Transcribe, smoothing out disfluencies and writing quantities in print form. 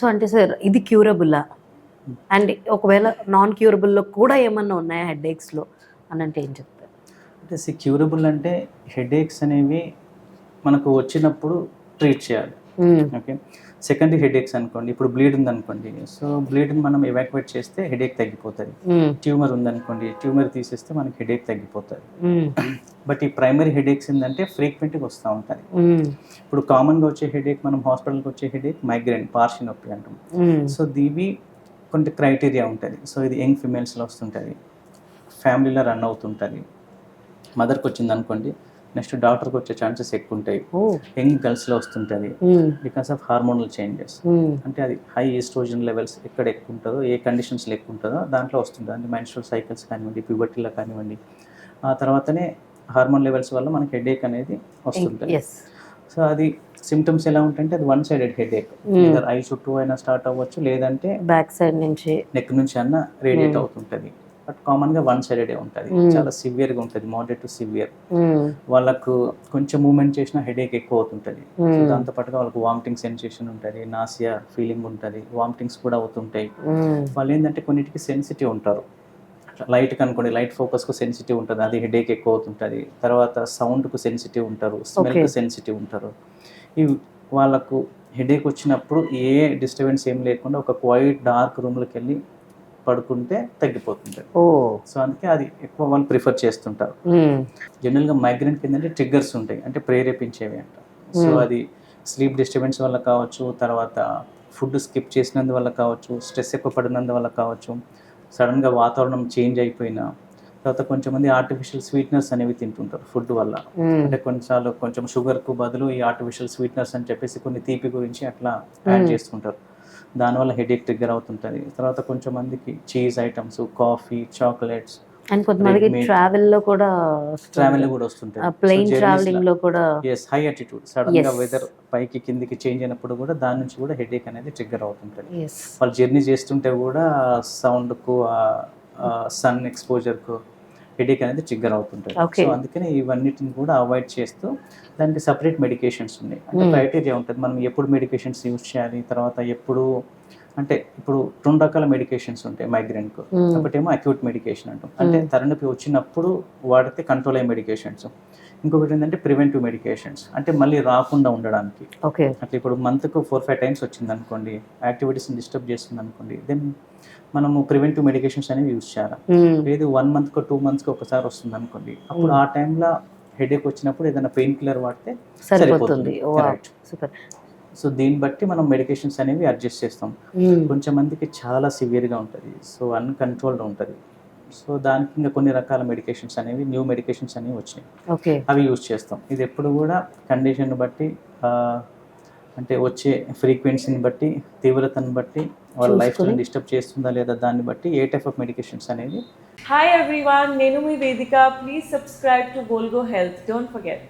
So అంటే sir ఇది క్యూరబుల్లా? And ఒకవేళ నాన్ క్యూరబుల్‌లో కూడా ఏమన్నా ఉన్నాయా హెడేక్స్‌లో అని అంటే ఏం చెప్తారు? అంటే క్యూరబుల్ అంటే హెడేక్స్ అనేవి మనకు వచ్చినప్పుడు ట్రీట్ చేయాలి. ఓకే. సెకండరీ హెడేక్స్ అనుకోండి, ఇప్పుడు బ్లీడ్ ఉందనుకోండి, సో బ్లీడ్‌ని మనం ఎవాక్యుయేట్ చేస్తే హెడేక్ తగ్గిపోతది. ట్యూమర్ ఉందనుకోండి, ట్యూమర్ తీసేస్తే మనకి హెడేక్ తగ్గిపోతది. బట్ ఈ ప్రైమరీ హెడేక్స్ ఏందంటే ఫ్రీక్వెంట్‌గా వస్తా ఉంటది. ఇప్పుడు కామన్‌గా వచ్చే హెడేక్, మనం హాస్పిటల్‌కి వచ్చే హెడేక్ మైగ్రేన్, పార్శ్వ నొప్పి అంటాం. సో దీవి కొంత క్రైటీరియా ఉంటది. సో ఇది యంగ్ ఫీమేల్స్‌లో వస్తుంటది. ఫ్యామిలీలో రన్ అవుతుంటది. మదర్‌కి వచ్చిందనుకోండి, నెక్స్ట్ డాటర్‌కి వచ్చే ఛాన్సెస్ ఎక్కువ ఉంటాయి. యంగ్ గర్ల్స్‌లో వస్తుంటది. Because of hormonal changes. అంటే అది హై ఈస్ట్రోజన్ లెవెల్స్ ఎక్కడ ఎక్కువ ఉంటుందో, ఏ కండిషన్స్‌లో ఎక్కువ ఉంటుందో దాంట్లో వస్తుంటుంది. అంటే మెన్స్ట్రువల్ సైకిల్స్ కానివ్వండి, ప్యూబర్టీలో కానివ్వండి, ఆ తర్వాతనే హార్మోన్ లెవెల్స్ వల్ల మనకి హెడేక్ అనేది వస్తుంటుంది. సో అది సిమ్టమ్స్ ఎలా ఉంటాయంటే అది one sided headache. either I చుట్టూ అయినా స్టార్ట్ అవ్వచ్చు, లేదంటే బ్యాక్ సైడ్ నుంచి నెక్ నుంచి అన్నా రేడియేట్ అవుతుంటది. బట్ కామన్‌గా వన్ సైడెడే ఉంటది. చాలా సివియర్‌గా ఉంటది. Moderate to severe. వాళ్ళకు కొంచెం మూవ్‌మెంట్ చేసినా హెడేక్ ఎక్కువ అవుతుంటది. సో దాంతో పాటుగా వాళ్ళకి వామిటింగ్ సెన్సేషన్ ఉంటది, నాసియా ఫీలింగ్ ఉంటది, వామిటింగ్స్ కూడా అవుతుంటాయి. వాళ్ళు ఏంటంటే కొన్నిటికి సెన్సిటివ్ ఉంటారు. లైట్‌కి అనుకోండి, లైట్ ఫోకస్‌కు సెన్సిటివ్ ఉంటది. అది హెడేక్ ఎక్కువ అవుతుంటది. తర్వాత సౌండ్‌కు సెన్సిటివ్ ఉంటారు, స్మెల్‌కి సెన్సిటివ్ ఉంటారు. ఇవి వాళ్ళకు హెడేక్ వచ్చినప్పుడు ఏ డిస్టర్బెన్స్ ఏం లేకుండా ఒక క్వైట్ డార్క్ రూమ్‌లోకెళ్ళి పడుకుంటే తగ్గిపోతుంటది. సో అందుకే అది ఎక్కువ వాళ్ళు ప్రిఫర్ చేస్తుంటారు. జనరల్‌గా మైగ్రేన్‌కి ఏంటంటే ట్రిగ్గర్స్ ఉంటాయి, అంటే ప్రేరేపించేవి అంట. సో అది స్లీప్ డిస్టర్బెన్స్ వల్ల కావచ్చు, తర్వాత ఫుడ్ స్కిప్ చేసినందువల్ల కావచ్చు, స్ట్రెస్ ఎక్కువ పడినందువల్ల కావచ్చు, సడన్‌గా వాతావరణం చేంజ్ అయిపోయినా, తర్వాత కొంచెంమంది ఆర్టిఫిషియల్ స్వీట్నర్స్ అనేవి తింటుంటారు ఫుడ్ వల్ల. అంటే కొన్నిసార్లు కొంచెం షుగర్‌కు బదులు ఈ ఆర్టిఫిషియల్ స్వీట్నర్స్ అని చెప్పేసి కొన్ని తీపి గురించి అట్లా యాడ్ చేసుకుంటారు. దానివల్ల హెడేక్ ట్రిగ్గర్ అవుతుంటుంది. తర్వాత కొంచెం మందికి cheese items, coffee, chocolates, and కొంతమందికి ట్రావెల్‌లో కూడా వస్తుంటాయి. ప్లేన్ ట్రావెలింగ్‌లో కూడా హై ఆల్టిట్యూడ్ సడన్‌గా వెదర్ పైకి కిందికి చేంజ్ అయినప్పుడు కూడా దాని నుంచి కూడా హెడేక్ అనేది ట్రిగ్గర్ అవుతుంటది. వాళ్ళు జర్నీ చేస్తుంటే కూడా సౌండ్‌కు, సన్ ఎక్స్‌పోజర్‌కు హెడేక్ అనేది ట్రిగ్గర్ అవుతుంటది. సో అందుకని ఇవన్నిటిని కూడా అవాయిడ్ చేస్తూ దానికి సెపరేట్ మెడికేషన్స్ ఉన్నాయి. అంటే క్రైటీరియా ఉంటది. మనం ఎప్పుడు మెడికేషన్స్ యూజ్ చేయాలి, తర్వాత ఎప్పుడు అంటే ఇప్పుడు 2 రకాల మెడికేషన్స్ ఉంటాయి మైగ్రేన్‌కు. ఒకటేమో అక్యూట్ మెడికేషన్ అంటాం. అంటే తలనొప్పి వచ్చినప్పుడు వాడితే కంట్రోల్ అయ్యే మెడికేషన్స్. ఇంకొకటి ఏంటంటే ప్రివెంటివ్ మెడికేషన్స్, అంటే మళ్ళీ రాకుండా ఉండడానికి. అట్లా ఇప్పుడు మంత్‌కు 4, 5 టైమ్స్ వచ్చిందనుకోండి, యాక్టివిటీస్‌ని డిస్టర్బ్ చేస్తుందనుకోండి, దెన్ మనము ప్రివెంటివ్ మెడికేషన్స్ అనేవి యూజ్ చేయాలి. లేదు 1 మంత్‌కో 2 మంత్స్‌కో ఒకసారి వస్తుందనుకోండి, అప్పుడు ఆ టైంలో హెడేక్ వచ్చినప్పుడు ఏదైనా పెయిన్ కిల్లర్ వాడితే సరిపోతుంది. రైట్. సో దీన్ని బట్టి మనం మెడికేషన్స్ అనేవి అడ్జస్ట్ చేస్తాం. కొంచెం మందికి చాలా సివియర్‌గా ఉంటది. సో అన్‌కంట్రోల్డ్ ఉంటది. సో దానికి ఇంకా కొన్ని రకాల మెడికేషన్స్ అనేవి, న్యూ మెడికేషన్స్ అనేవి వచ్చినాయి. అవి యూజ్ చేస్తాం. ఇది ఎప్పుడు కూడా కండిషన్‌ని బట్టి, అంటే వచ్చే ఫ్రీక్వెన్సీని బట్టి, తీవ్రతను బట్టి, వాళ్ళ లైఫ్ స్టైల్‌ని డిస్టర్బ్ చేస్తుందా లేదా దాన్ని బట్టి ఏ టైప్ ఆఫ్ మెడికేషన్స్ అనేవి. Hi everyone, Nenu mi Vedika. Please subscribe to Volgo Health. Don't forget.